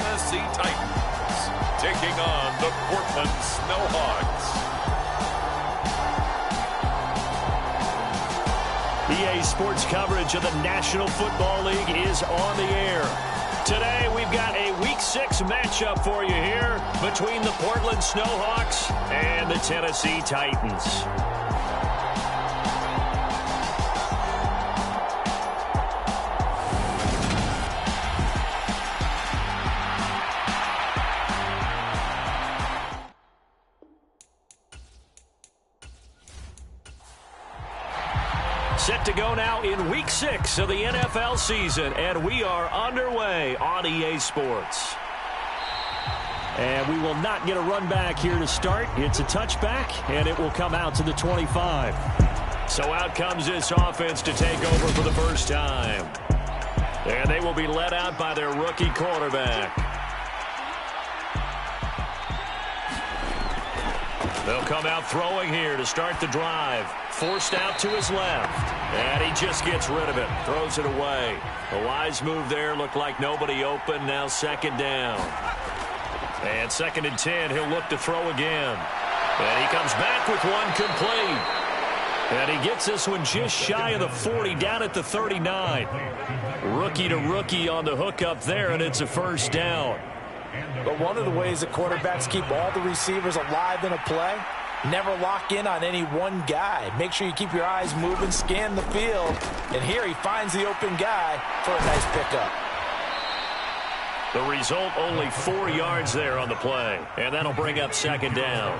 Tennessee Titans, taking on the Portland Snowhawks. EA Sports coverage of the National Football League is on the air. Today, we've got a Week 6 matchup for you here between the Portland Snowhawks and the Tennessee Titans. Set to go now in Week 6 of the NFL season, and we are underway on EA Sports. And we will not get a run back here to start. It's a touchback, and it will come out to the 25. So out comes this offense to take over for the first time. And they will be led out by their rookie quarterback. They'll come out throwing here to start the drive. Forced out to his left. And he just gets rid of it. Throws it away. A wise move there. Looked like nobody open. Now second down. And 2nd and 10. He'll look to throw again. And he comes back with one complete. And he gets this one just shy of the 40, down at the 39. Rookie to rookie on the hook up there, and it's a first down. But one of the ways that quarterbacks keep all the receivers alive in a play, never lock in on any one guy. Make sure you keep your eyes moving, scan the field. And here he finds the open guy for a nice pickup. The result, only 4 yards there on the play. And that'll bring up second down.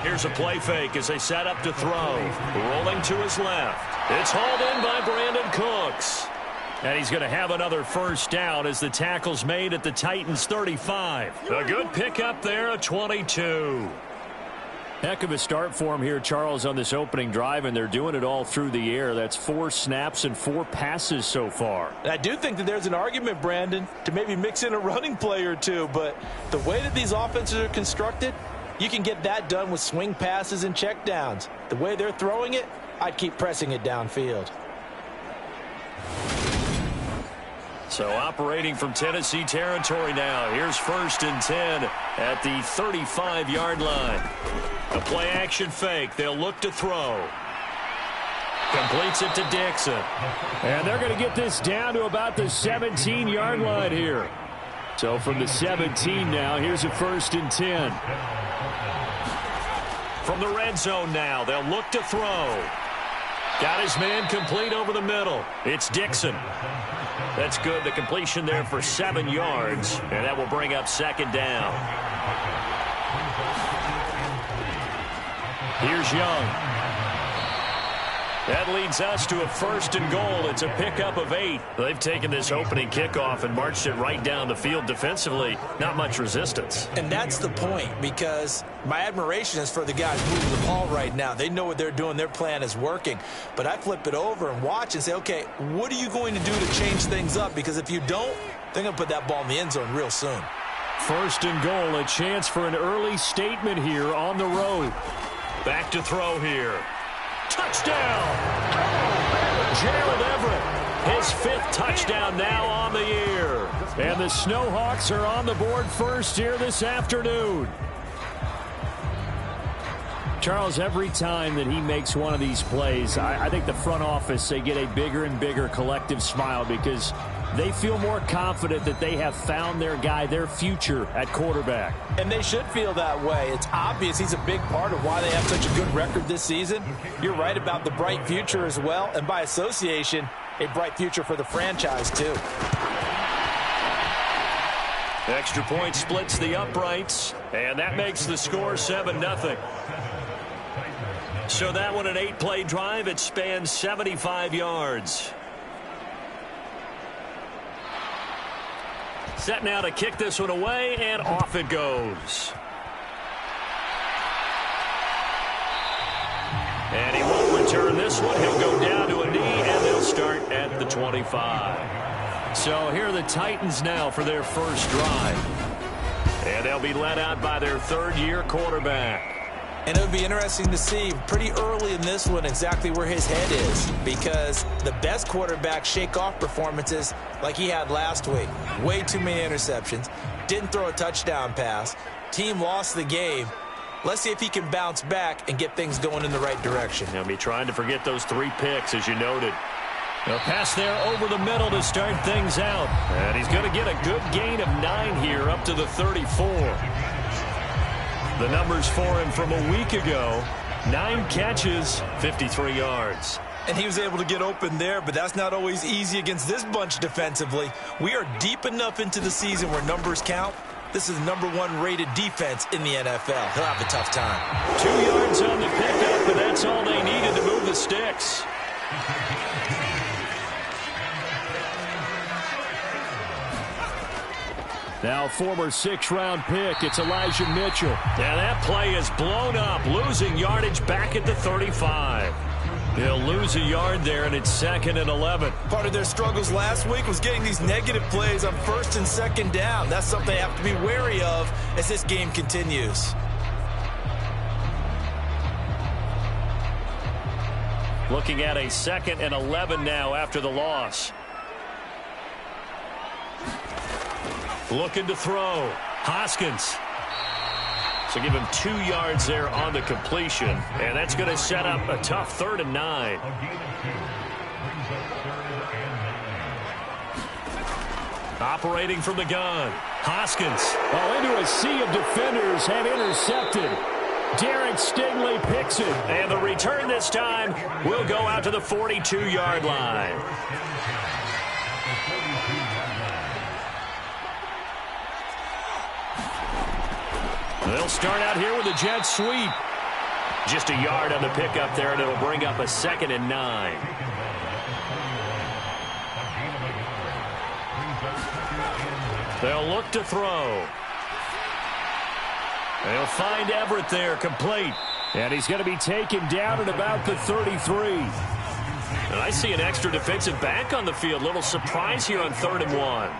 Here's a play fake as they set up to throw. Rolling to his left. It's hauled in by Brandon Cooks. And he's going to have another first down as the tackle's made at the Titans' 35. A good pickup there, a 22. Heck of a start for him here, Charles, on this opening drive, and they're doing it all through the air. That's 4 snaps and 4 passes so far. And I do think that there's an argument, Brandon, to maybe mix in a running play or two, but the way that these offenses are constructed, you can get that done with swing passes and checkdowns. The way they're throwing it, I'd keep pressing it downfield. So operating from Tennessee territory now. Here's 1st and 10 at the 35-yard line. A play-action fake. They'll look to throw. Completes it to Dixon. And they're going to get this down to about the 17-yard line here. So from the 17 now, here's a 1st and 10. From the red zone now, they'll look to throw. Got his man complete over the middle. It's Dixon. That's good. The completion there for 7 yards, and that will bring up second down. Here's Young. That leads us to a 1st and goal. It's a pickup of 8. They've taken this opening kickoff and marched it right down the field defensively. Not much resistance. And that's the point, because my admiration is for the guys moving the ball right now. They know what they're doing. Their plan is working. But I flip it over and watch and say, okay, what are you going to do to change things up? Because if you don't, they're going to put that ball in the end zone real soon. 1st and goal, a chance for an early statement here on the road. Back to throw here. Touchdown! Gerald Everett, his 5th touchdown now on the year. And the Snowhawks are on the board first here this afternoon. Charles, every time that he makes one of these plays, I think the front office, they get a bigger and bigger collective smile because they feel more confident that they have found their guy, their future at quarterback. And they should feel that way. It's obvious he's a big part of why they have such a good record this season. You're right about the bright future as well, and by association, a bright future for the franchise too. Extra point splits the uprights, and that makes the score 7-0. So that one, an 8-play drive. It spans 75 yards. Set now to kick this one away, and off it goes. And he won't return this one. He'll go down to a knee, and they'll start at the 25. So here are the Titans now for their first drive. And they'll be led out by their 3rd-year quarterback. And it would be interesting to see pretty early in this one exactly where his head is, because the best quarterbacks shake off performances like he had last week. Way too many interceptions. Didn't throw a touchdown pass. Team lost the game. Let's see if he can bounce back and get things going in the right direction. He'll be trying to forget those 3 picks, as you noted. A pass there over the middle to start things out. And he's going to get a good gain of 9 here up to the 34. The numbers for him from a week ago: 9 catches, 53 yards. And he was able to get open there, but that's not always easy against this bunch defensively. We are deep enough into the season where numbers count. This is the #1 rated defense in the NFL. He'll have a tough time. 2 yards on the pickup, and that's all they needed to move the sticks. Now former 6th-round pick, it's Elijah Mitchell. Now that play is blown up, losing yardage back at the 35. He'll lose a yard there, and it's 2nd and 11. Part of their struggles last week was getting these negative plays on 1st and 2nd down. That's something they have to be wary of as this game continues. Looking at a 2nd and 11 now after the loss. Looking to throw. Hoskins. So give him 2 yards there on the completion. And that's going to set up a tough 3rd and 9. Operating from the gun. Hoskins. Oh, into a sea of defenders and intercepted. Derek Stingley picks it. And the return this time will go out to the 42-yard line. They'll start out here with a jet sweep. Just a yard on the pickup there, and it'll bring up a 2nd and 9. They'll look to throw. They'll find Everett there, complete. And he's going to be taken down at about the 33. And I see an extra defensive back on the field. Little surprise here on 3rd and 1.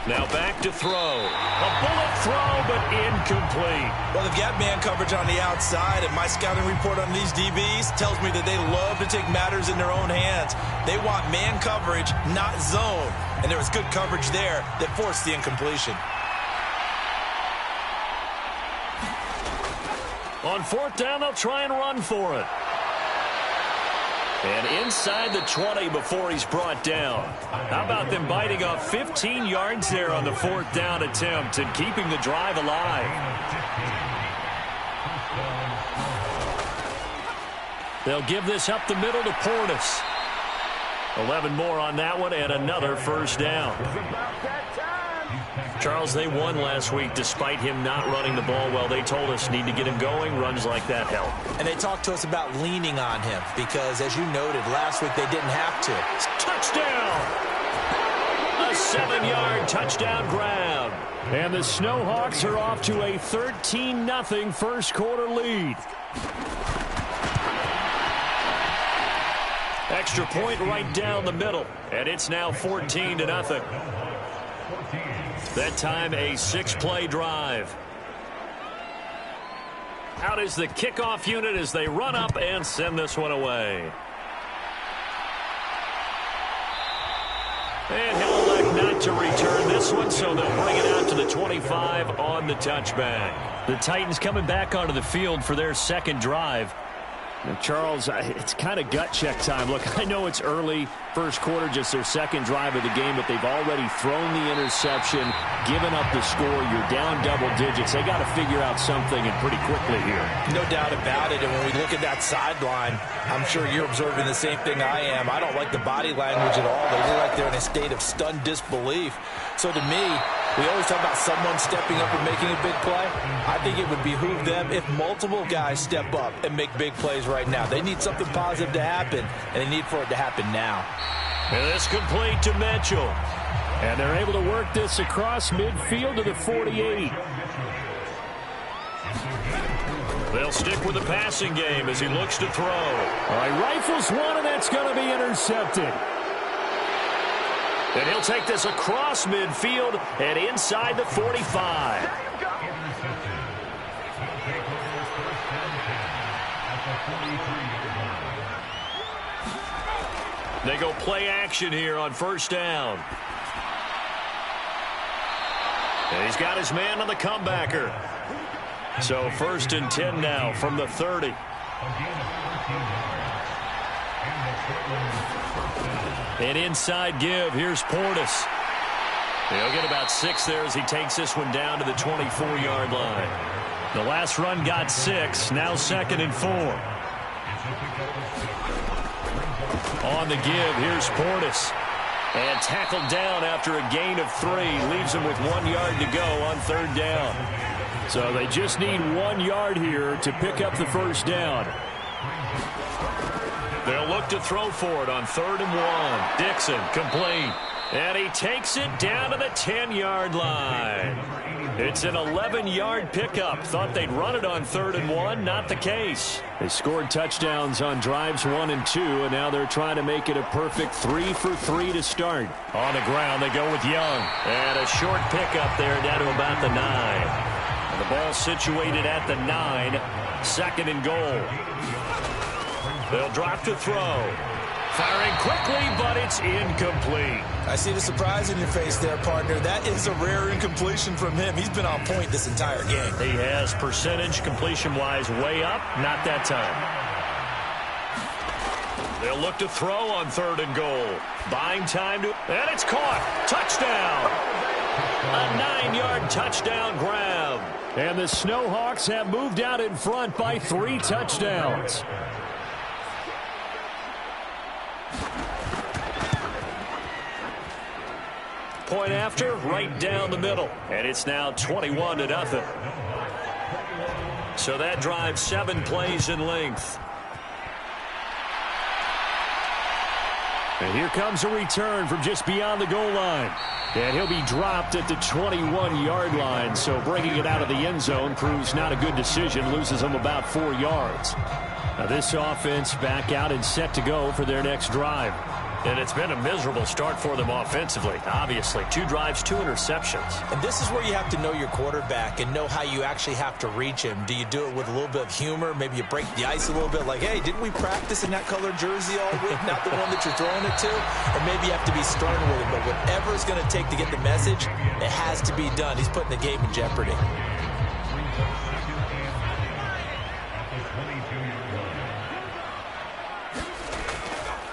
Now back to throw. A bullet throw, but incomplete. Well, they've got man coverage on the outside, and my scouting report on these DBs tells me that they love to take matters in their own hands. They want man coverage, not zone. And there was good coverage there that forced the incompletion. On 4th down, they'll try and run for it. And inside the 20 before he's brought down. How about them biting off 15 yards there on the 4th down attempt and keeping the drive alive? They'll give this up the middle to Portis. 11 more on that one and another 1st down. Charles, they won last week despite him not running the ball well. They told us need to get him going. Runs like that help. And they talked to us about leaning on him because, as you noted, last week they didn't have to. Touchdown! A 7-yard touchdown grab. And the Snowhawks are off to a 13-0 first quarter lead. Extra point right down the middle. And it's now 14-0. That time a 6-play drive. Out is the kickoff unit as they run up and send this one away. And he'll elect not to return this one, so they'll bring it out to the 25 on the touchback. The Titans coming back onto the field for their 2nd drive. Now, Charles, it's kind of gut check time. Look, I know it's early, first quarter, just their 2nd drive of the game, but they've already thrown the interception, given up the score. You're down double digits. They got to figure out something, and pretty quickly here. No doubt about it, and when we look at that sideline, I'm sure you're observing the same thing I am. I don't like the body language at all. They look like they're in a state of stunned disbelief. So to me, we always talk about someone stepping up and making a big play. I think it would behoove them if multiple guys step up and make big plays right now. They need something positive to happen, and they need for it to happen now. And it's complete to Mitchell. And they're able to work this across midfield to the 48. They'll stick with the passing game as he looks to throw. All right, rifles one, and that's going to be intercepted. And he'll take this across midfield and inside the 45. They go play action here on first down. And he's got his man on the comebacker. So 1st and 10 now from the 30. An inside give. Here's Portis. He'll get about 6 there as he takes this one down to the 24-yard line. The last run got 6. Now 2nd and 4. On the give, here's Portis. And tackled down after a gain of 3. Leaves him with 1 yard to go on 3rd down. So they just need 1 yard here to pick up the first down. They'll look to throw for it on 3rd and 1. Dixon complete. And he takes it down to the 10-yard line. It's an 11-yard pickup. Thought they'd run it on 3rd and 1. Not the case. They scored touchdowns on drives 1 and 2, and now they're trying to make it a perfect 3 for 3 to start. On the ground, they go with Young. And a short pickup there down to about the 9. And the ball situated at the 9. 2nd and goal. They'll drop to throw. Firing quickly, but it's incomplete. I see the surprise in your face there, partner. That is a rare incompletion from him. He's been on point this entire game. He has percentage completion-wise way up. Not that time. They'll look to throw on 3rd and goal. Buying time to... And it's caught. Touchdown. A 9-yard touchdown grab. And the Snowhawks have moved out in front by 3 touchdowns. Point after, right down the middle. And it's now 21-0. So that drives 7 plays in length. And here comes a return from just beyond the goal line. And he'll be dropped at the 21-yard line. So bringing it out of the end zone proves not a good decision. Loses him about 4 yards. Now this offense back out and set to go for their next drive. And it's been a miserable start for them offensively, obviously. 2 drives, 2 interceptions. And this is where you have to know your quarterback and know how you actually have to reach him. Do you do it with a little bit of humor? Maybe you break the ice a little bit like, hey, didn't we practice in that colored jersey all week? Not the one that you're throwing it to? Or maybe you have to be stern with it. But whatever it's going to take to get the message, it has to be done. He's putting the game in jeopardy.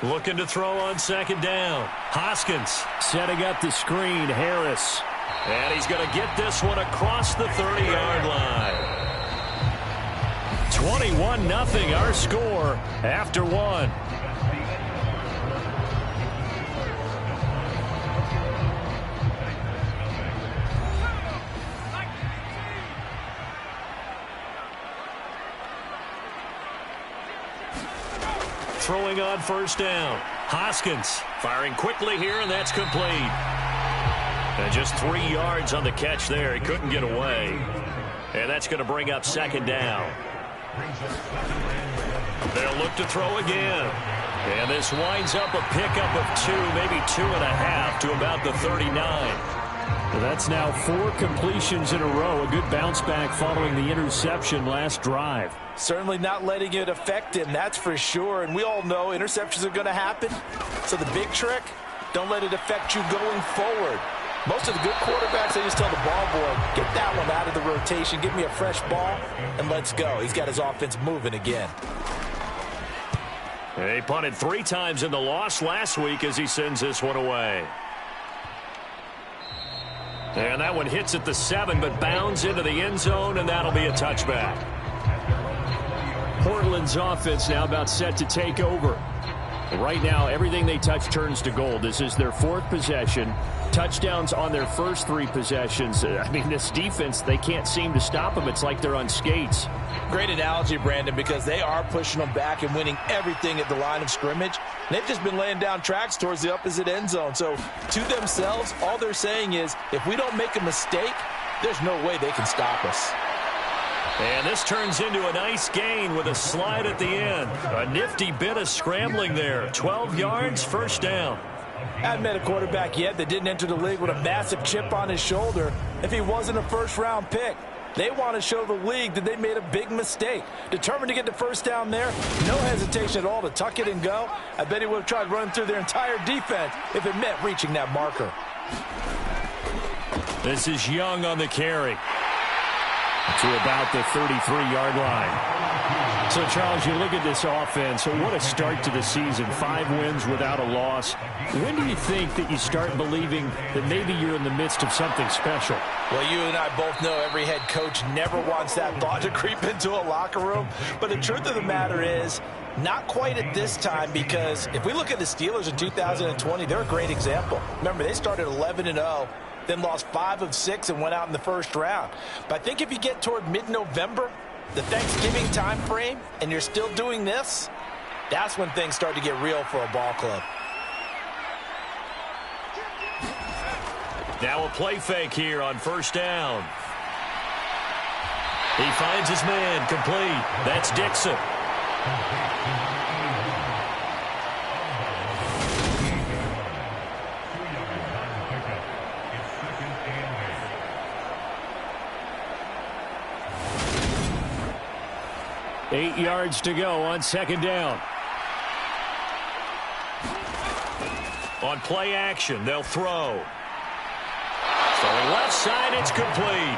Looking to throw on 2nd down. Hoskins setting up the screen. Harris. And he's going to get this one across the 30-yard line. 21-0 our score after 1. Throwing on 1st down. Hoskins firing quickly here, and that's complete. And just 3 yards on the catch there. He couldn't get away. And that's going to bring up 2nd down. They'll look to throw again. And this winds up a pickup of 2, maybe 2.5 to about the 39. Well, that's now 4 completions in a row. A good bounce back following the interception last drive. Certainly not letting it affect him, that's for sure. And we all know interceptions are going to happen. So the big trick, don't let it affect you going forward. Most of the good quarterbacks, they just tell the ball boy, get that one out of the rotation, give me a fresh ball, and let's go. He's got his offense moving again. He punted 3 times in the loss last week as he sends this one away. And that one hits at the 7, but bounds into the end zone, and that'll be a touchback. Portland's offense now about set to take over. Right now, everything they touch turns to gold. This is their 4th possession. Touchdowns on their first 3 possessions. I mean, this defense, they can't seem to stop them. It's like they're on skates. Great analogy, Brandon, because they are pushing them back and winning everything at the line of scrimmage. They've just been laying down tracks towards the opposite end zone. So to themselves, all they're saying is, if we don't make a mistake, there's no way they can stop us. And this turns into a nice gain with a slide at the end. A nifty bit of scrambling there. 12 yards, 1st down. I haven't met a quarterback yet that didn't enter the league with a massive chip on his shoulder if he wasn't a first-round pick. They want to show the league that they made a big mistake. Determined to get the first down there. No hesitation at all to tuck it and go. I bet he would have tried running through their entire defense if it meant reaching that marker. This is Young on the carry to about the 33-yard line. So, Charles, you look at this offense, so what a start to the season. 5 wins without a loss. When do you think that you start believing that maybe you're in the midst of something special? Well, you and I both know every head coach never wants that thought to creep into a locker room. But the truth of the matter is, not quite at this time, because if we look at the Steelers in 2020, they're a great example. Remember, they started 11-0. Then lost 5 of 6 and went out in the first round. But I think if you get toward mid-November, the Thanksgiving time frame, and you're still doing this, that's when things start to get real for a ball club. Now a play fake here on first down. He finds his man complete. That's Dixon. Eight yards to go on second down. On play action, they'll throw. So left side, it's complete.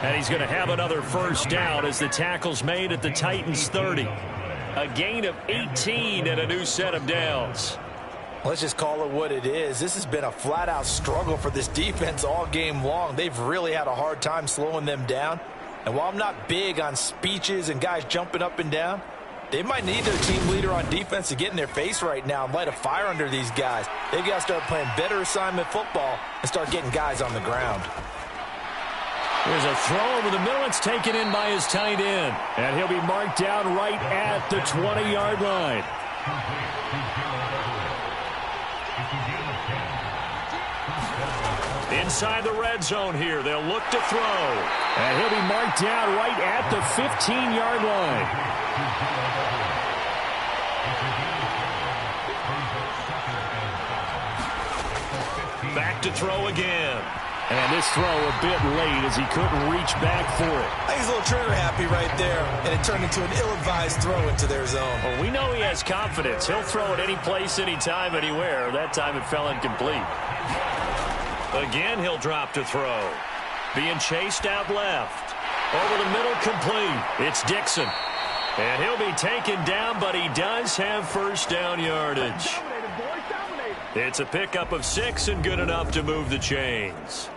And he's going to have another first down as the tackle's made at the Titans' 30. A gain of 18 and a new set of downs. Let's just call it what it is. This has been a flat-out struggle for this defense all game long. They've really had a hard time slowing them down. And while I'm not big on speeches and guys jumping up and down, they might need their team leader on defense to get in their face right now and light a fire under these guys. They've got to start playing better assignment football and start getting guys on the ground. There's a throw over the middle. It's taken in by his tight end. And he'll be marked down right at the 20-yard line. Inside the red zone here, they'll look to throw. And he'll be marked down right at the 15-yard line. Back to throw again. And this throw a bit late as he couldn't reach back for it. I think he's a little trigger happy right there, and it turned into an ill-advised throw into their zone. Well, we know he has confidence. He'll throw it any place, anytime, anywhere. That time it fell incomplete. Again, he'll drop to throw. Being chased out left. Over the middle, complete. It's Dixon. And he'll be taken down, but he does have first down yardage. It's a pickup of 6 and good enough to move the chains.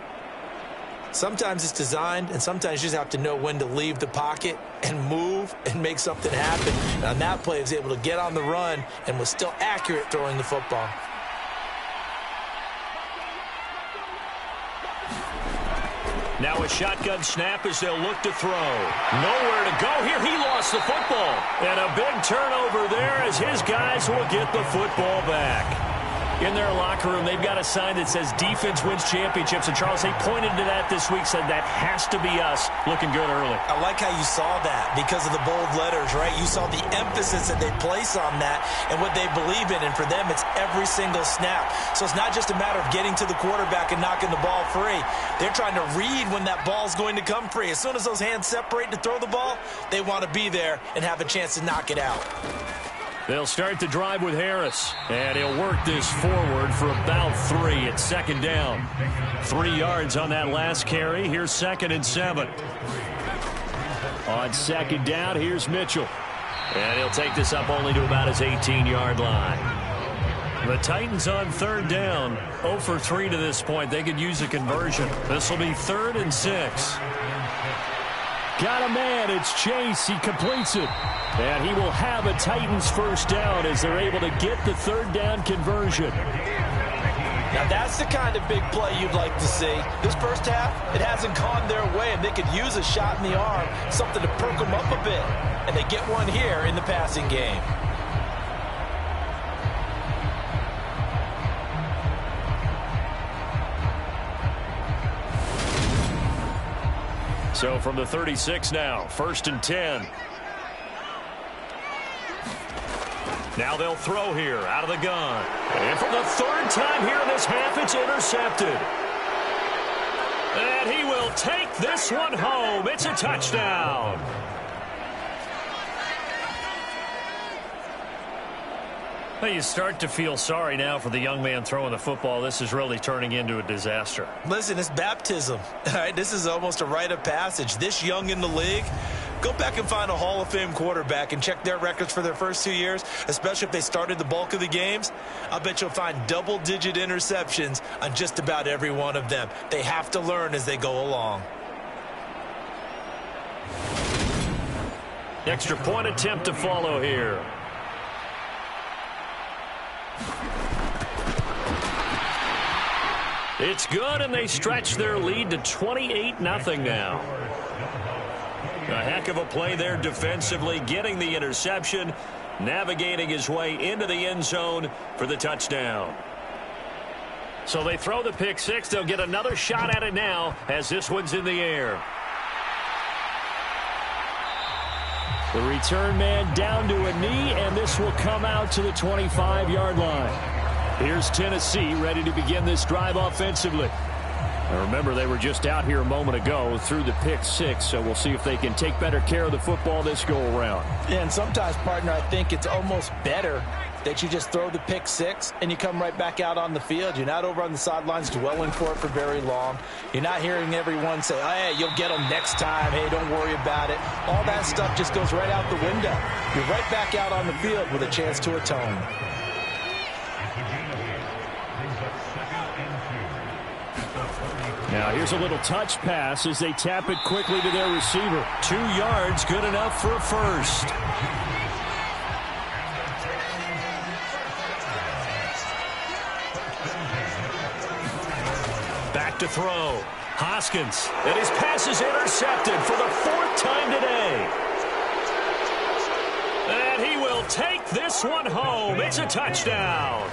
Sometimes it's designed, and sometimes you just have to know when to leave the pocket and move and make something happen. And on that play, he was able to get on the run and was still accurate throwing the football. Now a shotgun snap as they'll look to throw. Nowhere to go here. He lost the football. And a big turnover there as his guys will get the football back. In their locker room, they've got a sign that says defense wins championships. And, Charles, they pointed to that this week, said that has to be us. Looking good early. I like how you saw that because of the bold letters, right? You saw the emphasis that they place on that and what they believe in. And for them, it's every single snap. So it's not just a matter of getting to the quarterback and knocking the ball free. They're trying to read when that ball's going to come free. As soon as those hands separate to throw the ball, they want to be there and have a chance to knock it out. They'll start the drive with Harris, and he'll work this forward for about 3 at second down. 3 yards on that last carry. Here's 2nd and 7. On second down, here's Mitchell. And he'll take this up only to about his 18-yard line. The Titans on 3rd down, 0 for 3 to this point. They could use a conversion. This will be 3rd and 6. Got a man. It's Chase. He completes it. And he will have a Titans first down as they're able to get the 3rd down conversion. Now, that's the kind of big play you'd like to see. This first half, it hasn't gone their way, and they could use a shot in the arm, something to perk them up a bit. And they get one here in the passing game. So from the 36 now, 1st and 10. Now they'll throw here out of the gun. And for the 3rd time here in this half, it's intercepted. And he will take this one home. It's a touchdown. Well, you start to feel sorry now for the young man throwing the football. This is really turning into a disaster. Listen, it's baptism. All right, this is almost a rite of passage. This young in the league, go back and find a Hall of Fame quarterback and check their records for their first 2 years, especially if they started the bulk of the games. I bet you'll find double-digit interceptions on just about every one of them. They have to learn as they go along. Extra point attempt to follow here. It's good, and they stretch their lead to 28-0 now. A heck of a play there defensively, getting the interception, navigating his way into the end zone for the touchdown. So they throw the pick six. They'll get another shot at it now as this one's in the air. The return man down to a knee, and this will come out to the 25-yard line. Here's Tennessee ready to begin this drive offensively. Now remember, they were just out here a moment ago through the pick six, so we'll see if they can take better care of the football this go-around. Yeah, and sometimes, partner, I think it's almost better that you just throw the pick six and you come right back out on the field. You're not over on the sidelines dwelling for it for very long. You're not hearing everyone say, oh, hey, you'll get them next time. Hey, don't worry about it. All that stuff just goes right out the window. You're right back out on the field with a chance to atone. Now here's a little touch pass as they tap it quickly to their receiver. 2 yards, good enough for a first. Back to throw. Hoskins, and his pass is intercepted for the 4th time today. And he will take this one home. It's a touchdown.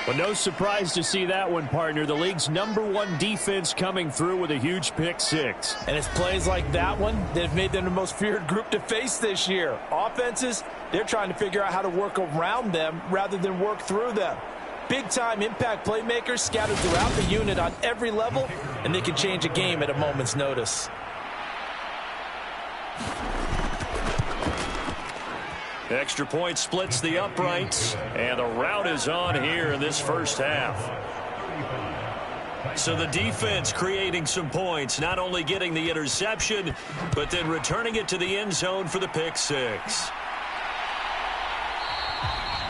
But no surprise to see that one, partner. The league's #1 defense coming through with a huge pick six. And it's plays like that one that have made them the most feared group to face this year. Offenses, they're trying to figure out how to work around them rather than work through them. Big-time impact playmakers scattered throughout the unit on every level, and they can change a game at a moment's notice. Extra point splits the uprights, and the route is on here in this first half. So the defense creating some points, not only getting the interception, but then returning it to the end zone for the pick six.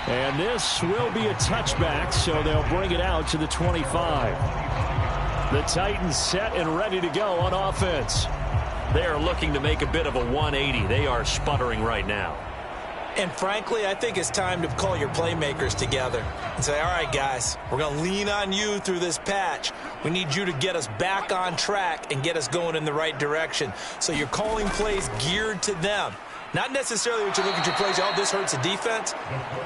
And this will be a touchback, so they'll bring it out to the 25. The Titans set and ready to go on offense. They are looking to make a bit of a 180. They are sputtering right now. And frankly, I think it's time to call your playmakers together and say, all right, guys, we're going to lean on you through this patch. We need you to get us back on track and get us going in the right direction. So you're calling plays geared to them. Not necessarily when you look at your plays, oh, this hurts the defense.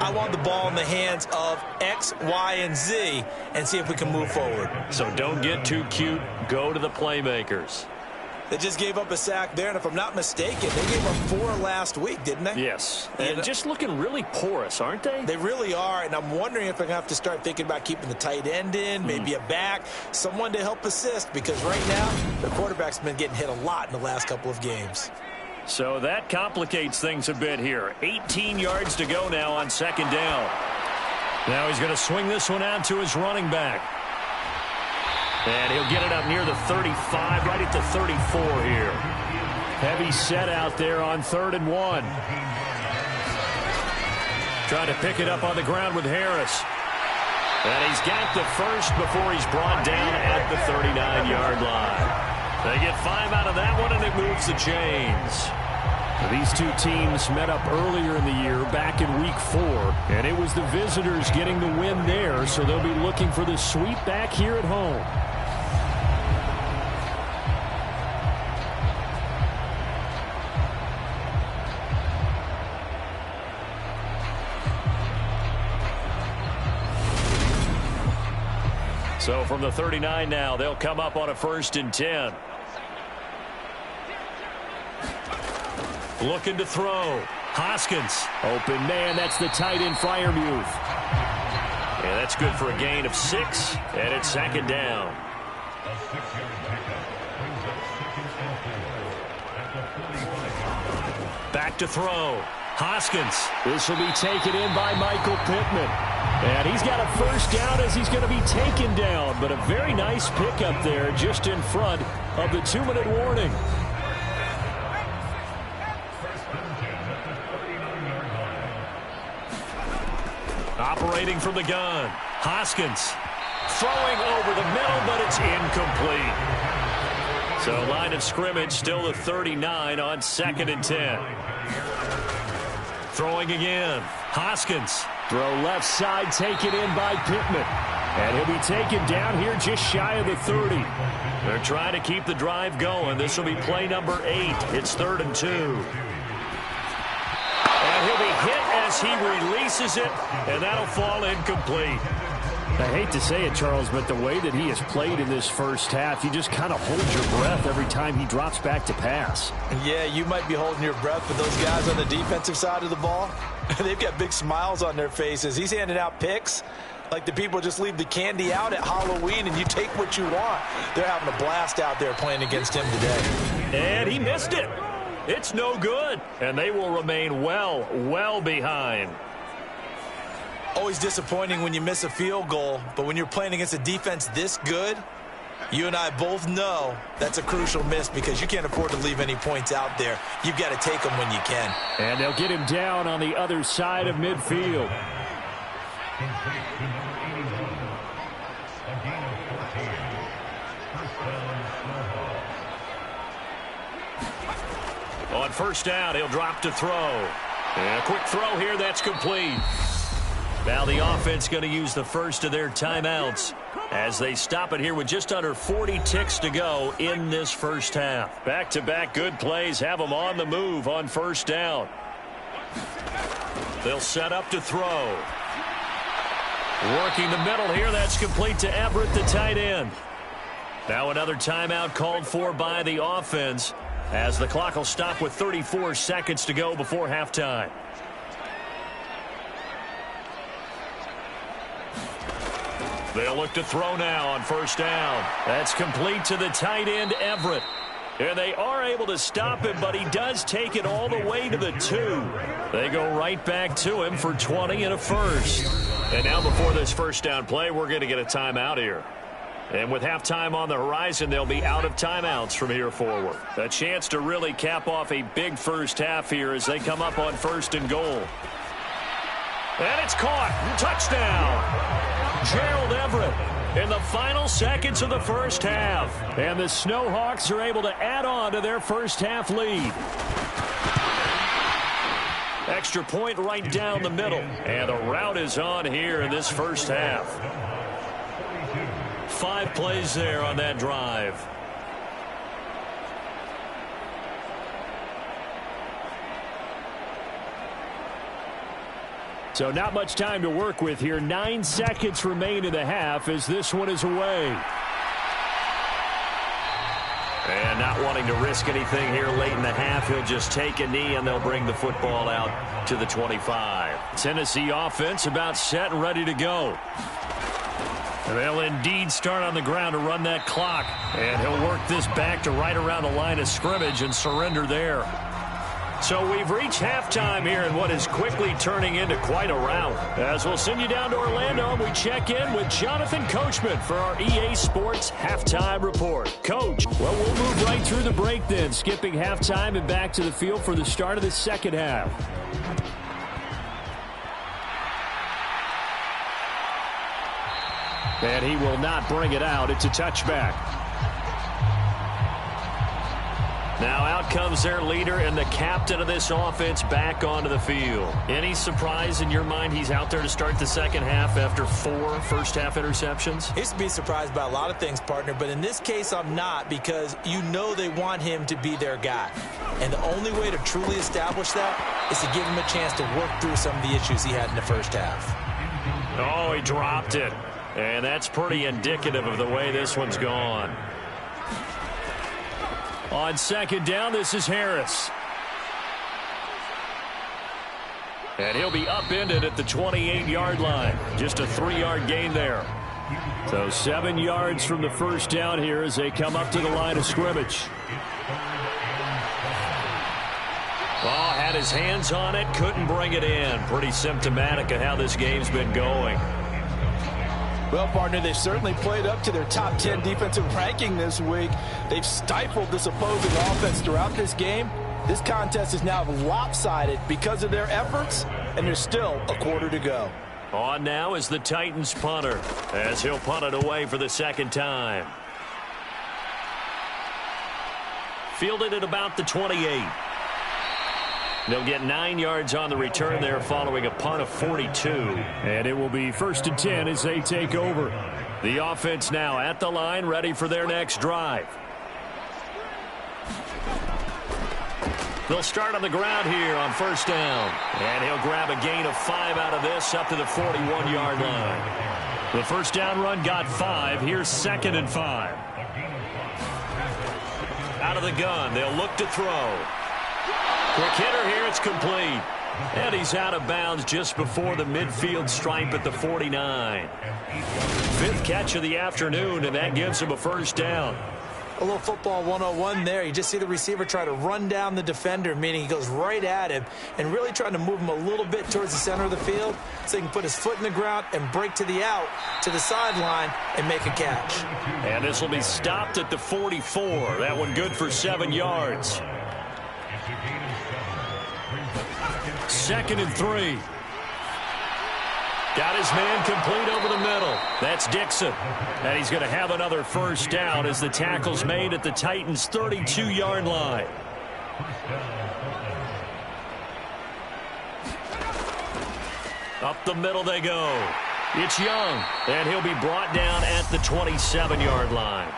I want the ball in the hands of X, Y, and Z and see if we can move forward. So don't get too cute. Go to the playmakers. They just gave up a sack there, and if I'm not mistaken, they gave up 4 last week, didn't they? Yes, and just looking really porous, aren't they? They really are, and I'm wondering if they're going to have to start thinking about keeping the tight end in, maybe a back, someone to help assist, because right now, the quarterback's been getting hit a lot in the last couple of games. So that complicates things a bit here. 18 yards to go now on second down. Now he's going to swing this one out to his running back. And he'll get it up near the 35, right at the 34 here. Heavy set out there on 3rd and 1. Trying to pick it up on the ground with Harris. And he's got the first before he's brought down at the 39-yard line. They get 5 out of that one, and it moves the chains. These two teams met up earlier in the year, back in week 4, and it was the visitors getting the win there, so they'll be looking for the sweep back here at home. So from the 39 now, they'll come up on a 1st and 10. Looking to throw. Hoskins. Open man, that's the tight end Freiermuth. And that's good for a gain of 6, and it's second down. Back to throw. Hoskins. This will be taken in by Michael Pittman. And he's got a first down as he's going to be taken down. But a very nice pickup there just in front of the 2-minute warning. Operating from the gun. Hoskins throwing over the middle, but it's incomplete. So line of scrimmage still at 39 on 2nd and 10. Throwing again. Hoskins. Throw left side, taken in by Pittman. And he'll be taken down here just shy of the 30. They're trying to keep the drive going. This will be play number 8. It's 3rd and 2. And he'll be hit as he releases it, and that'll fall incomplete. I hate to say it, Charles, but the way that he has played in this first half, you just kind of hold your breath every time he drops back to pass. Yeah, you might be holding your breath, but those guys on the defensive side of the ball, they've got big smiles on their faces. He's handing out picks like the people just leave the candy out at Halloween and you take what you want. They're having a blast out there playing against him today. And he missed it. It's no good. And they will remain well behind. Always disappointing when you miss a field goal, but when you're playing against a defense this good, you and I both know that's a crucial miss because you can't afford to leave any points out there. You've got to take them when you can. And they'll get him down on the other side of midfield. On first down, he'll drop to throw. And a quick throw here, that's complete. Now the offense going to use the first of their timeouts as they stop it here with just under 40 ticks to go in this first half. Back-to-back good plays have them on the move on first down. They'll set up to throw. Working the middle here, that's complete to Everett, the tight end. Now another timeout called for by the offense as the clock will stop with 34 seconds to go before halftime. They'll look to throw now on first down. That's complete to the tight end, Everett. And they are able to stop him, but he does take it all the way to the 2. They go right back to him for 20 and a first. And now before this first down play, we're going to get a timeout here. And with halftime on the horizon, they'll be out of timeouts from here forward. A chance to really cap off a big first half here as they come up on 1st and goal. And it's caught. Touchdown. Gerald Everett in the final seconds of the first half. And the Snowhawks are able to add on to their first half lead. Extra point right down the middle. And the route is on here in this first half. 5 plays there on that drive. So not much time to work with here. 9 seconds remain in the half as this one is away. And not wanting to risk anything here late in the half, he'll just take a knee and they'll bring the football out to the 25. Tennessee offense about set and ready to go. And they'll indeed start on the ground to run that clock. And he'll work this back to right around the line of scrimmage and surrender there. So we've reached halftime here in what is quickly turning into quite a rout. As we'll send you down to Orlando, and we check in with Jonathan Coachman for our EA Sports Halftime Report. Coach. Well, we'll move right through the break then, skipping halftime and back to the field for the start of the second half. And he will not bring it out. It's a touchback. Now out comes their leader and the captain of this offense back onto the field. Any surprise in your mind he's out there to start the second half after 4 first-half interceptions? He's to be surprised by a lot of things, partner, but in this case I'm not because you know they want him to be their guy. And the only way to truly establish that is to give him a chance to work through some of the issues he had in the first half. Oh, he dropped it. And that's pretty indicative of the way this one's gone. On second down, this is Harris. And he'll be upended at the 28-yard line. Just a 3-yard gain there. So 7 yards from the first down here as they come up to the line of scrimmage. Oh, had his hands on it, couldn't bring it in. Pretty symptomatic of how this game's been going. Well, partner, they've certainly played up to their top 10 defensive ranking this week. They've stifled this opposing offense throughout this game. This contest is now lopsided because of their efforts, and there's still a quarter to go. On now is the Titans punter, as he'll punt it away for the second time. Fielded at about the 28. They'll get 9 yards on the return there following a punt of 42. And it will be 1st and 10 as they take over. The offense now at the line, ready for their next drive. They'll start on the ground here on first down. And he'll grab a gain of 5 out of this up to the 41-yard line. The first down run got 5. Here's 2nd and 5. Out of the gun, they'll look to throw. Quick hitter here, it's complete. And he's out of bounds just before the midfield stripe at the 49. 5th catch of the afternoon, and that gives him a first down. A little football 101 there. You just see the receiver try to run down the defender, meaning he goes right at him and really trying to move him a little bit towards the center of the field so he can put his foot in the ground and break to the out, to the sideline, and make a catch. And this will be stopped at the 44. That one good for 7 yards. 2nd and 3. Got his man complete over the middle. That's Dixon. And he's going to have another first down as the tackle's made at the Titans' 32-yard line. Up the middle they go. It's Young. And he'll be brought down at the 27-yard line.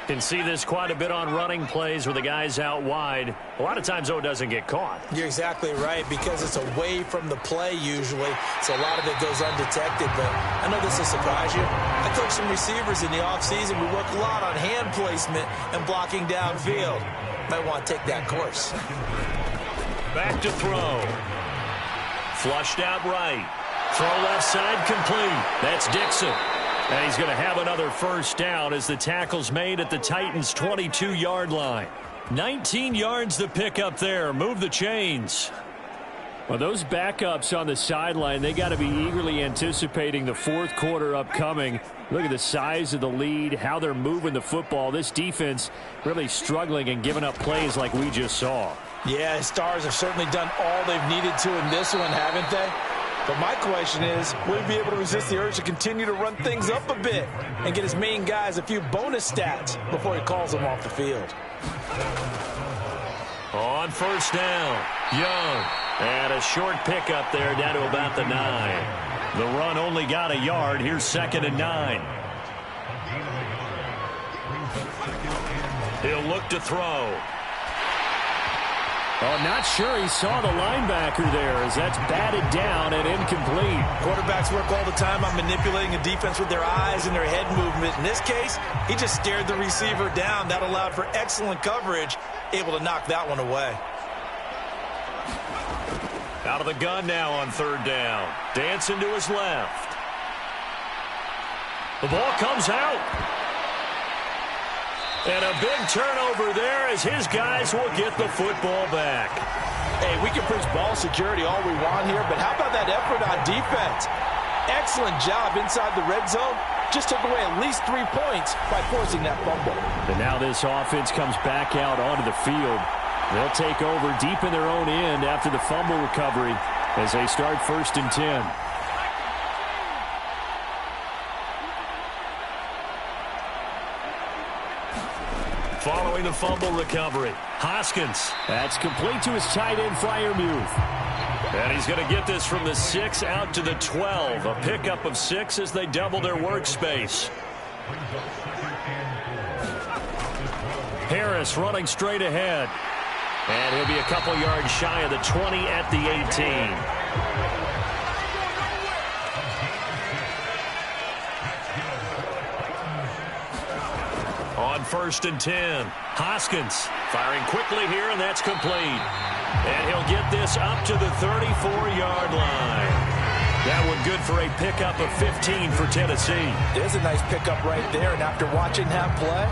Can see this quite a bit on running plays where the guy's out wide. A lot of times, though, it doesn't get caught. You're exactly right, because it's away from the play usually, so a lot of it goes undetected. But I know this will surprise you. I coach some receivers in the offseason. We work a lot on hand placement and blocking downfield. Might want to take that course. Back to throw. Flushed out right. Throw left side complete. That's Dixon. And he's going to have another first down as the tackle's made at the Titans' 22-yard line. 19 yards to pick up there. Move the chains. Well, those backups on the sideline, they got to be eagerly anticipating the fourth quarter upcoming. Look at the size of the lead, how they're moving the football. This defense really struggling and giving up plays like we just saw. Yeah, Stars have certainly done all they've needed to in this one, haven't they? But my question is, will he be able to resist the urge to continue to run things up a bit and get his main guys a few bonus stats before he calls them off the field? On first down, Young. And a short pickup there down to about the 9. The run only got a yard. Here's 2nd and 9. He'll look to throw. Oh, not sure he saw the linebacker there as that's batted down and incomplete. Quarterbacks work all the time on manipulating a defense with their eyes and their head movement. In this case, he just stared the receiver down. That allowed for excellent coverage, able to knock that one away. Out of the gun now on third down. Dancing to his left. The ball comes out. And a big turnover there as his guys will get the football back. Hey, we can preach ball security all we want here, but how about that effort on defense? Excellent job inside the red zone. Just took away at least 3 points by forcing that fumble. And now this offense comes back out onto the field. They'll take over deep in their own end after the fumble recovery as they start 1st and 10. Following the fumble recovery, Hoskins. That's complete to his tight end, Freiermuth. And he's going to get this from the 6 out to the 12. A pickup of 6 as they double their workspace. Harris running straight ahead. And he'll be a couple yards shy of the 20 at the 18. On 1st and 10. Hoskins firing quickly here, and that's complete. And he'll get this up to the 34-yard line. That one good for a pickup of 15 for Tennessee. There's a nice pickup right there, and after watching that play,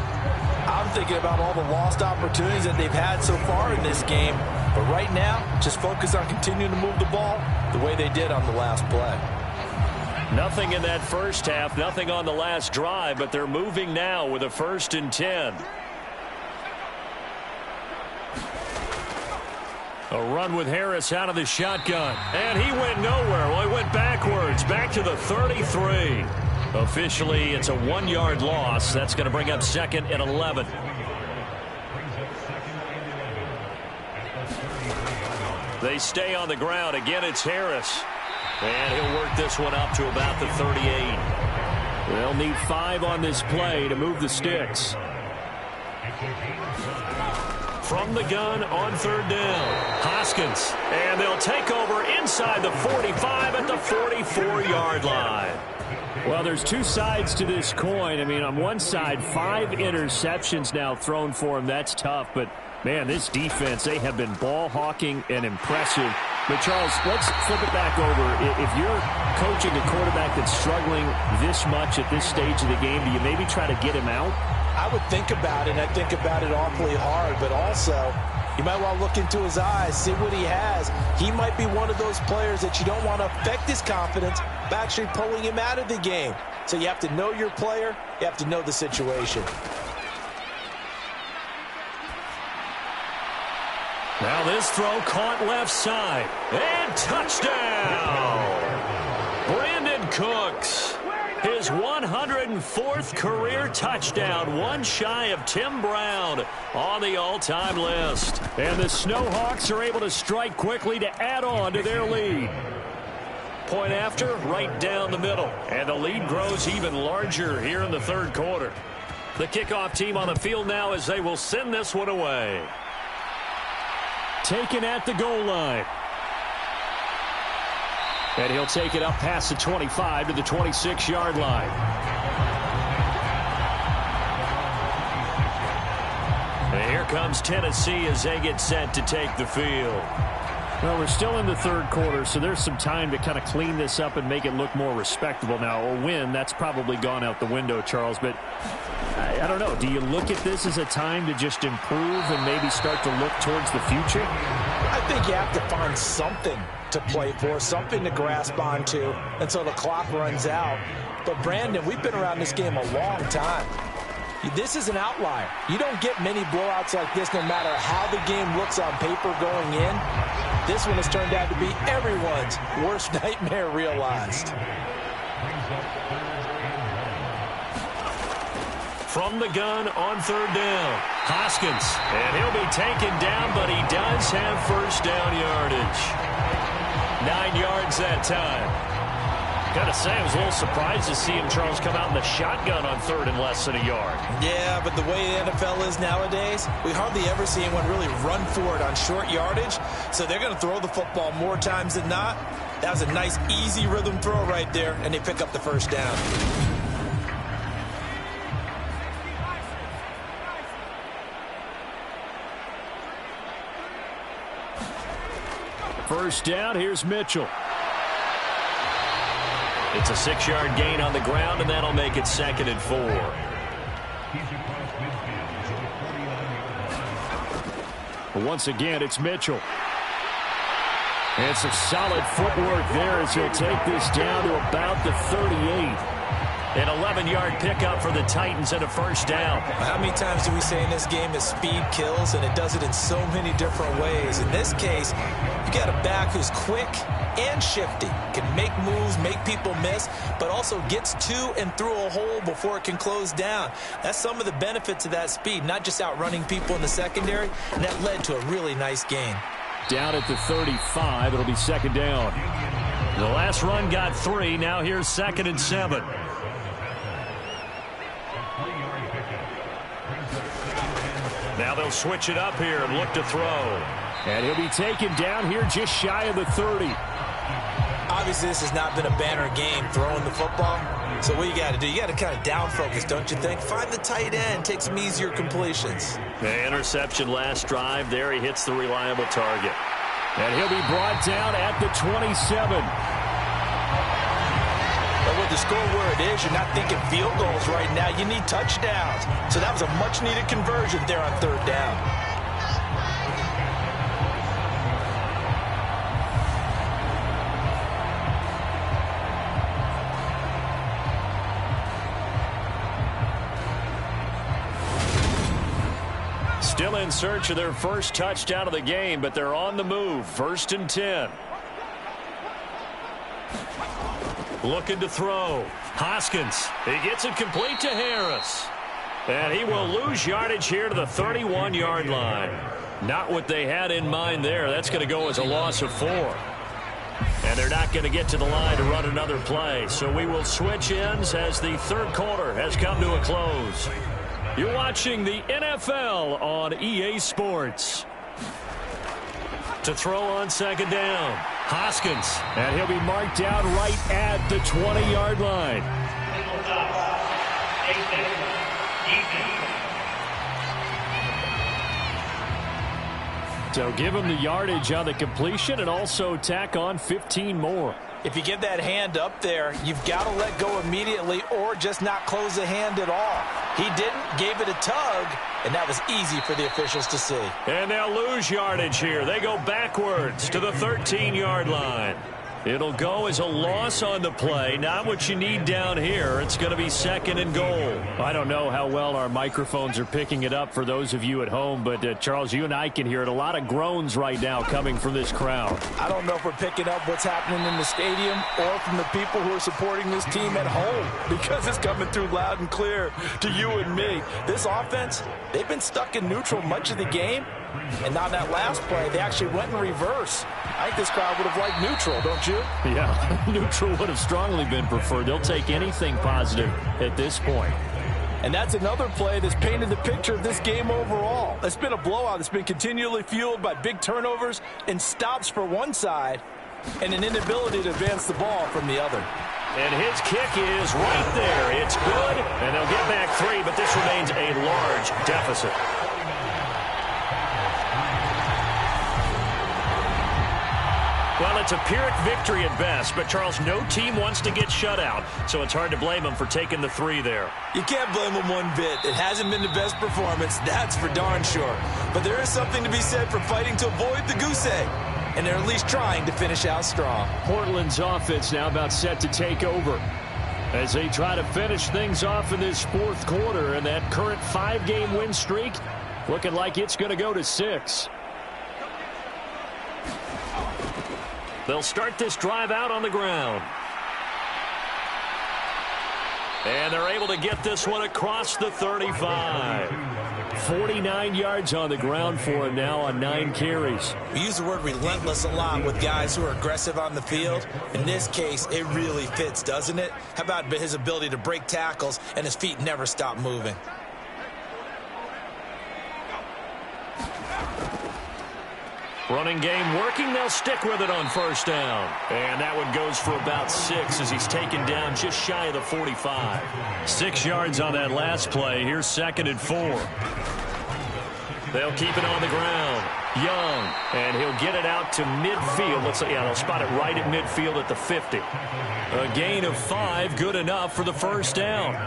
I'm thinking about all the lost opportunities that they've had so far in this game. But right now, just focus on continuing to move the ball the way they did on the last play. Nothing in that first half, nothing on the last drive, but they're moving now with a 1st and 10. A run with Harris out of the shotgun. And he went nowhere. Well, he went backwards, back to the 33. Officially, it's a 1-yard loss. That's going to bring up 2nd and 11. They stay on the ground. Again, it's Harris. And he'll work this one up to about the 38. They'll need 5 on this play to move the sticks. From the gun on 3rd down, Hoskins. And they'll take over inside the 45 at the 44-yard line. Well, there's two sides to this coin. I mean, on one side, 5 interceptions now thrown for him. That's tough. But, man, this defense, they have been ball hawking and impressive. But, Charles, let's flip it back over. If you're coaching a quarterback that's struggling this much at this stage of the game, do you maybe try to get him out? I would think about it, and I think about it awfully hard. But also, you might want to look into his eyes, see what he has. He might be one of those players that you don't want to affect his confidence by actually pulling him out of the game. So you have to know your player. You have to know the situation. Now this throw caught left side. And touchdown! Brandon Cooks. His 104th career touchdown, one shy of Tim Brown on the all-time list. And the Snowhawks are able to strike quickly to add on to their lead. Point after, right down the middle. And the lead grows even larger here in the 3rd quarter. The kickoff team on the field now as they will send this one away. Taken at the goal line. And he'll take it up past the 25 to the 26-yard line. And here comes Tennessee as they get set to take the field. Well, we're still in the 3rd quarter, so there's some time to kind of clean this up and make it look more respectable now. A win, that's probably gone out the window, Charles. But I don't know. Do you look at this as a time to just improve and maybe start to look towards the future? I think you have to find something to play for, something to grasp onto until the clock runs out. But, Brandon, we've been around this game a long time. This is an outlier. You don't get many blowouts like this no matter how the game looks on paper going in. This one has turned out to be everyone's worst nightmare realized. From the gun on 3rd down, Hoskins. And he'll be taken down, but he does have 1st down yardage. 9 yards that time. Gotta say, I was a little surprised to see him, Charles, come out in the shotgun on 3rd and less than a yard. Yeah, but the way the NFL is nowadays, we hardly ever see anyone really run for it on short yardage. So they're going to throw the football more times than not. That was a nice, easy rhythm throw right there, and they pick up the 1st down. First down, here's Mitchell. It's a 6-yard gain on the ground, and that'll make it 2nd and 4. Once again, it's Mitchell. And some solid footwork there as he'll take this down to about the 38. An 11-yard pickup for the Titans and a 1st down. How many times do we say in this game that speed kills, and it does it in so many different ways? In this case, you got a back who's quick and shifty, can make moves, make people miss, but also gets to and through a hole before it can close down. That's some of the benefits of that speed, not just outrunning people in the secondary, and that led to a really nice gain. Down at the 35, it'll be 2nd down. The last run got 3, now here's 2nd and 7. Now they'll switch it up here and look to throw. And he'll be taken down here just shy of the 30. Obviously, this has not been a banner game throwing the football. So what you got to do, you got to kind of down focus, don't you think? Find the tight end, take some easier completions. The interception last drive. There he hits the reliable target. And he'll be brought down at the 27. But with the score where it is, you're not thinking field goals right now. You need touchdowns. So that was a much-needed conversion there on third down. Still in search of their first touchdown of the game, but they're on the move. 1st and 10. Looking to throw. Hoskins. He gets it complete to Harris. And he will lose yardage here to the 31-yard line. Not what they had in mind there. That's going to go as a loss of 4. And they're not going to get to the line to run another play. So we will switch ends as the third quarter has come to a close. You're watching the NFL on EA Sports. To throw on second down. Hoskins. And he'll be marked down right at the 20-yard line. So give him the yardage on the completion and also tack on 15 more. If you get that hand up there, you've got to let go immediately or just not close the hand at all. He didn't, gave it a tug, and that was easy for the officials to see. And they'll lose yardage here. They go backwards to the 13-yard line. It'll go as a loss on the play. Not what you need down here. It's going to be 2nd and goal. I don't know how well our microphones are picking it up for those of you at home, but Charles, you and I can hear it. A lot of groans right now coming from this crowd. I don't know if we're picking up what's happening in the stadium or from the people who are supporting this team at home, because it's coming through loud and clear to you and me. This offense, they've been stuck in neutral much of the game, and on that last play, they actually went in reverse. I think this crowd would have liked neutral, don't you? Yeah, neutral would have strongly been preferred. They'll take anything positive at this point. And that's another play that's painted the picture of this game overall. It's been a blowout. It's been continually fueled by big turnovers and stops for one side and an inability to advance the ball from the other. And his kick is right there. It's good, and they'll get back 3, but this remains a large deficit. Well, it's a Pyrrhic victory at best, but, Charles, no team wants to get shut out, so it's hard to blame them for taking the 3 there. You can't blame them one bit. It hasn't been the best performance, that's for darn sure. But there is something to be said for fighting to avoid the goose egg, and they're at least trying to finish out strong. Portland's offense now about set to take over as they try to finish things off in this fourth quarter, and that current 5-game win streak looking like it's going to go to 6. They'll start this drive out on the ground. And they're able to get this one across the 35. 49 yards on the ground for him now on 9 carries. We use the word relentless a lot with guys who are aggressive on the field. In this case, it really fits, doesn't it? How about his ability to break tackles and his feet never stop moving? Running game working. They'll stick with it on first down. And that one goes for about 6 as he's taken down just shy of the 45. 6 yards on that last play. Here's 2nd and 4. They'll keep it on the ground. Young. And he'll get it out to midfield. They'll spot it right at midfield at the 50. A gain of 5. Good enough for the first down.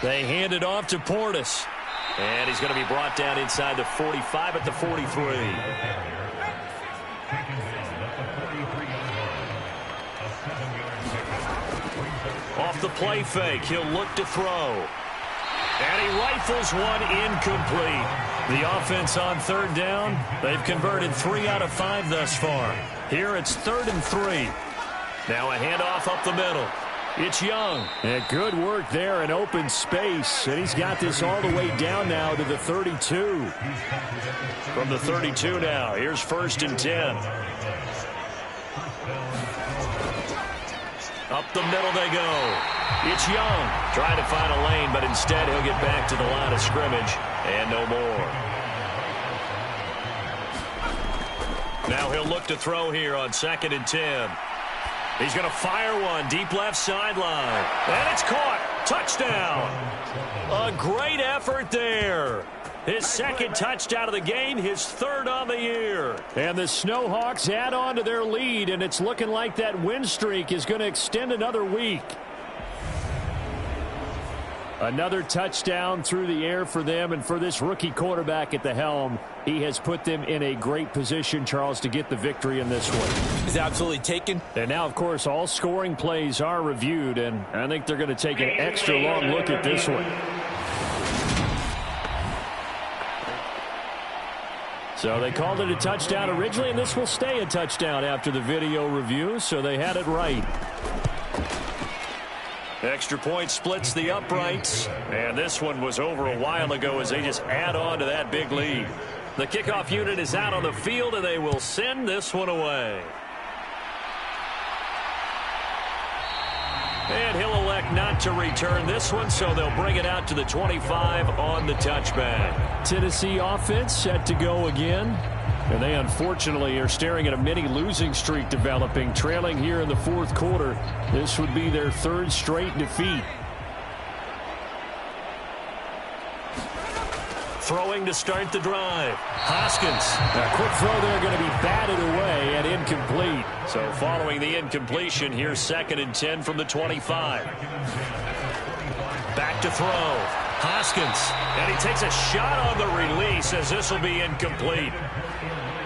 They hand it off to Portis. And he's going to be brought down inside the 45 at the 43. Off the play fake, he'll look to throw. And he rifles one incomplete. The offense on third down, they've converted 3 out of 5 thus far. Here it's 3rd and 3. Now a handoff up the middle. It's Young. And good work there in open space. And he's got this all the way down now to the 32. From the 32 now, here's 1st and 10. Up the middle they go. It's Young trying to find a lane, but instead he'll get back to the line of scrimmage and no more. Now he'll look to throw here on 2nd and 10. He's going to fire one deep left sideline. And it's caught. Touchdown. A great effort there. His second touchdown of the game, his third on the year. And the Snowhawks add on to their lead, and it's looking like that win streak is going to extend another week. Another touchdown through the air for them, and for this rookie quarterback at the helm, he has put them in a great position, Charles, to get the victory in this one. He's absolutely taken. And now, of course, all scoring plays are reviewed, and I think they're going to take an extra long look at this one. So they called it a touchdown originally, and this will stay a touchdown after the video review, so they had it right. Extra point splits the uprights, and this one was over a while ago as they just add on to that big lead. The kickoff unit is out on the field, and they will send this one away. And he'll elect not to return this one, so they'll bring it out to the 25 on the touchback. Tennessee offense set to go again. And they unfortunately are staring at a mini losing streak developing, trailing here in the fourth quarter. This would be their third straight defeat. Throwing to start the drive. Hoskins. A quick throw there, going to be batted away and incomplete. So following the incompletion, here's 2nd and 10 from the 25. Back to throw. Hoskins. And he takes a shot on the release as this will be incomplete.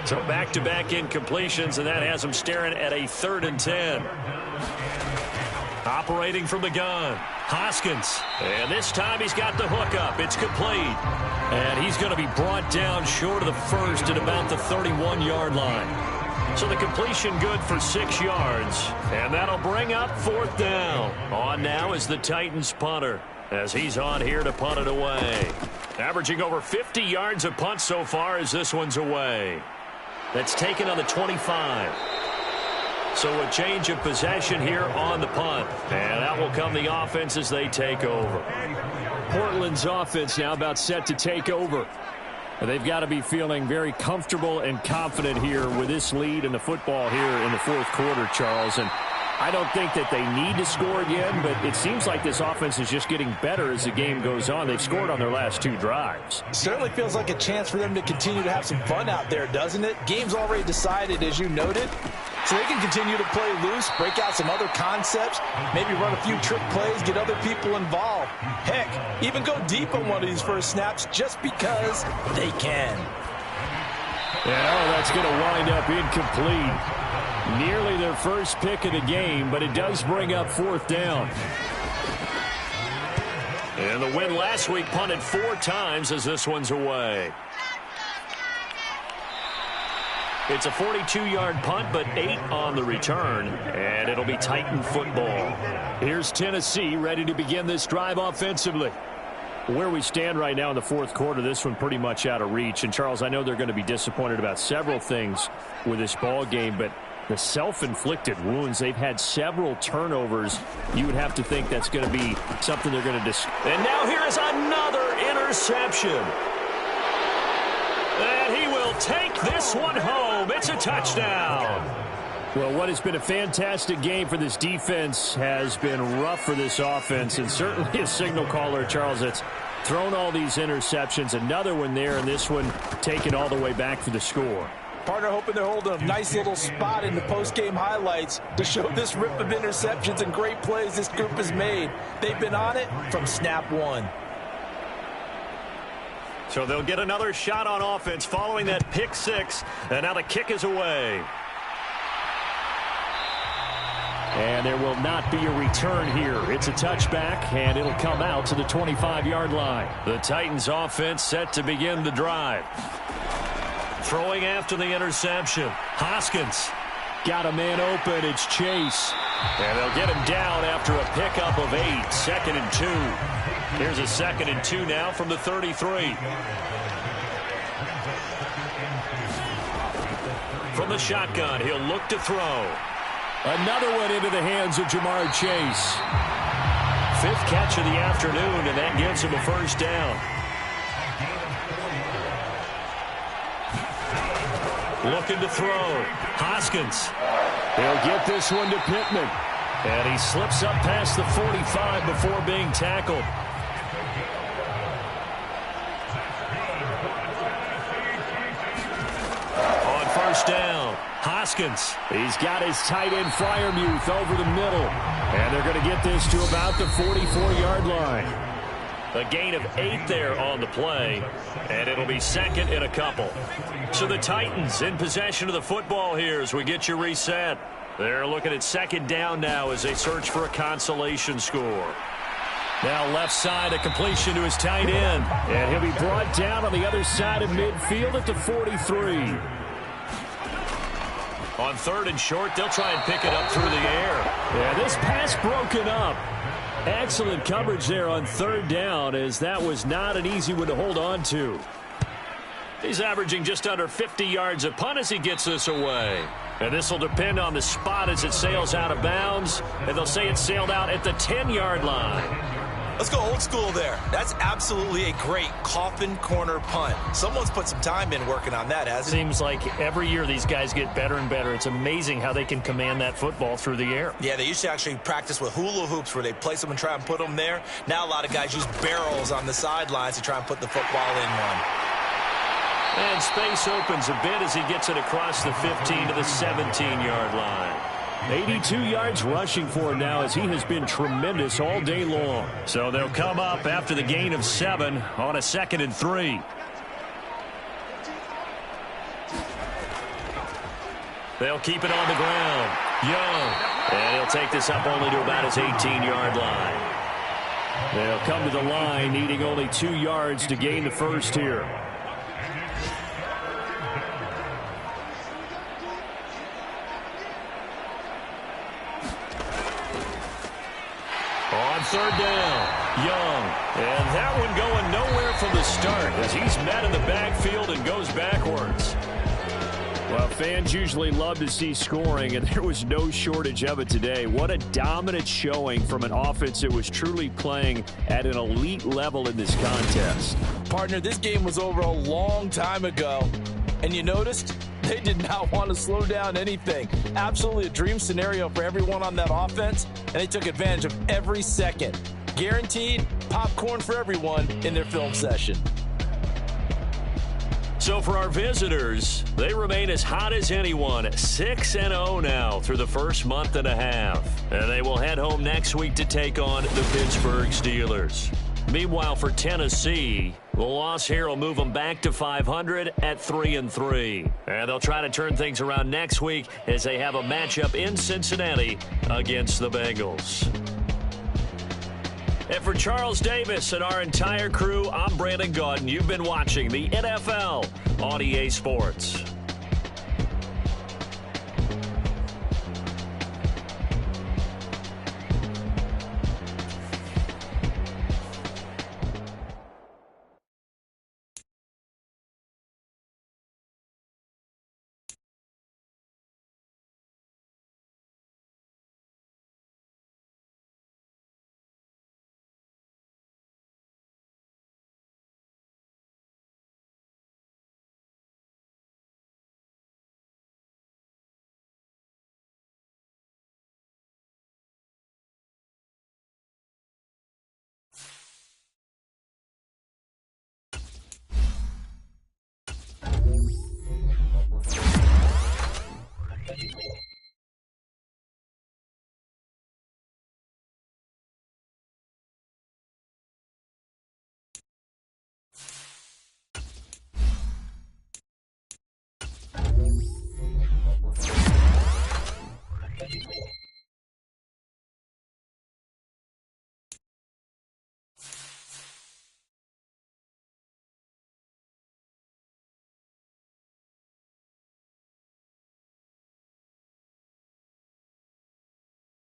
So back-to-back incompletions, and that has him staring at a 3rd and 10. Operating from the gun. Hoskins. And this time he's got the hook up. It's complete. And he's going to be brought down short of the first at about the 31-yard line. So the completion good for 6 yards. And that'll bring up 4th down. On now is the Titans punter, as he's on here to punt it away. Averaging over 50 yards a punt so far as this one's away. That's taken on the 25. So a change of possession here on the punt. And out will come the offense as they take over. Portland's offense now about set to take over. And they've got to be feeling very comfortable and confident here with this lead in the football here in the fourth quarter, Charles. And I don't think that they need to score again, but it seems like this offense is just getting better as the game goes on. They've scored on their last 2 drives. Certainly feels like a chance for them to continue to have some fun out there, doesn't it? Game's already decided, as you noted. So they can continue to play loose, break out some other concepts, maybe run a few trick plays, get other people involved. Heck, even go deep on one of these first snaps just because they can. And that's going to wind up incomplete. Nearly their first pick of the game, but it does bring up 4th down. And the win last week punted 4 times as this one's away. It's a 42-yard punt, but 8 on the return, and it'll be Titan football. Here's Tennessee ready to begin this drive offensively. Where we stand right now in the fourth quarter, this one pretty much out of reach. And, Charles, I know they're going to be disappointed about several things with this ball game, but the self-inflicted wounds, they've had several turnovers. You would have to think that's going to be something they're going to And now here is another interception. And he will take this one home. It's a touchdown. Well, what has been a fantastic game for this defense has been rough for this offense, and certainly a signal caller, Charles, that's thrown all these interceptions. Another one there, and this one taken all the way back for the score. Partner hoping they're holding a nice little spot in the post-game highlights to show this rip of interceptions and great plays this group has made. They've been on it from snap one. So they'll get another shot on offense following that pick 6, and now the kick is away. And there will not be a return here. It's a touchback, and it'll come out to the 25-yard line. The Titans offense set to begin the drive. Throwing after the interception. Hoskins. Got a man open. It's Chase. And they'll get him down after a pickup of 8. 2nd and 2. Here's a 2nd and 2 now from the 33. From the shotgun, he'll look to throw. Another one into the hands of Jamar Chase. 5th catch of the afternoon, and that gives him a first down. Looking to throw. Hoskins. He'll get this one to Pittman. And he slips up past the 45 before being tackled. On first down, Hoskins. He's got his tight end Freiermuth over the middle. And they're going to get this to about the 44-yard line. A gain of 8 there on the play, and it'll be second in a couple. So the Titans in possession of the football here as we get you reset. They're looking at second down now as they search for a consolation score. Now left side, a completion to his tight end. And he'll be brought down on the other side of midfield at the 43. On 3rd and short, they'll try and pick it up through the air. Yeah, this pass broken up. Excellent coverage there on 3rd down, as that was not an easy one to hold on to. He's averaging just under 50 yards a punt as he gets this away. And this will depend on the spot as it sails out of bounds. And they'll say it sailed out at the 10-yard line. Let's go old school there. That's absolutely a great coffin corner punt. Someone's put some time in working on that, hasn't it? Seems like every year these guys get better and better. It's amazing how they can command that football through the air. Yeah, they used to actually practice with hula hoops where they place them and try and put them there. Now a lot of guys use barrels on the sidelines to try and put the football in one. And space opens a bit as he gets it across the 15 to the 17-yard line. 82 yards rushing for him now as he has been tremendous all day long. So they'll come up after the gain of 7 on a 2nd and 3. They'll keep it on the ground. Young. And he'll take this up only to about his 18-yard line. They'll come to the line needing only 2 yards to gain the first here. On 3rd down, Young. And that one going nowhere from the start as he's met in the backfield and goes backwards. Well, fans usually love to see scoring, and there was no shortage of it today. What a dominant showing from an offense that was truly playing at an elite level in this contest. Partner, this game was over a long time ago, and you noticed they did not want to slow down anything. Absolutely a dream scenario for everyone on that offense, and they took advantage of every second. Guaranteed popcorn for everyone in their film session. So for our visitors, they remain as hot as anyone, 6-0 now through the first month and a half. And they will head home next week to take on the Pittsburgh Steelers. Meanwhile, for Tennessee, the loss here will move them back to 500 at 3-3. And they'll try to turn things around next week as they have a matchup in Cincinnati against the Bengals. And for Charles Davis and our entire crew, I'm Brandon Gaudin. You've been watching the NFL on EA Sports.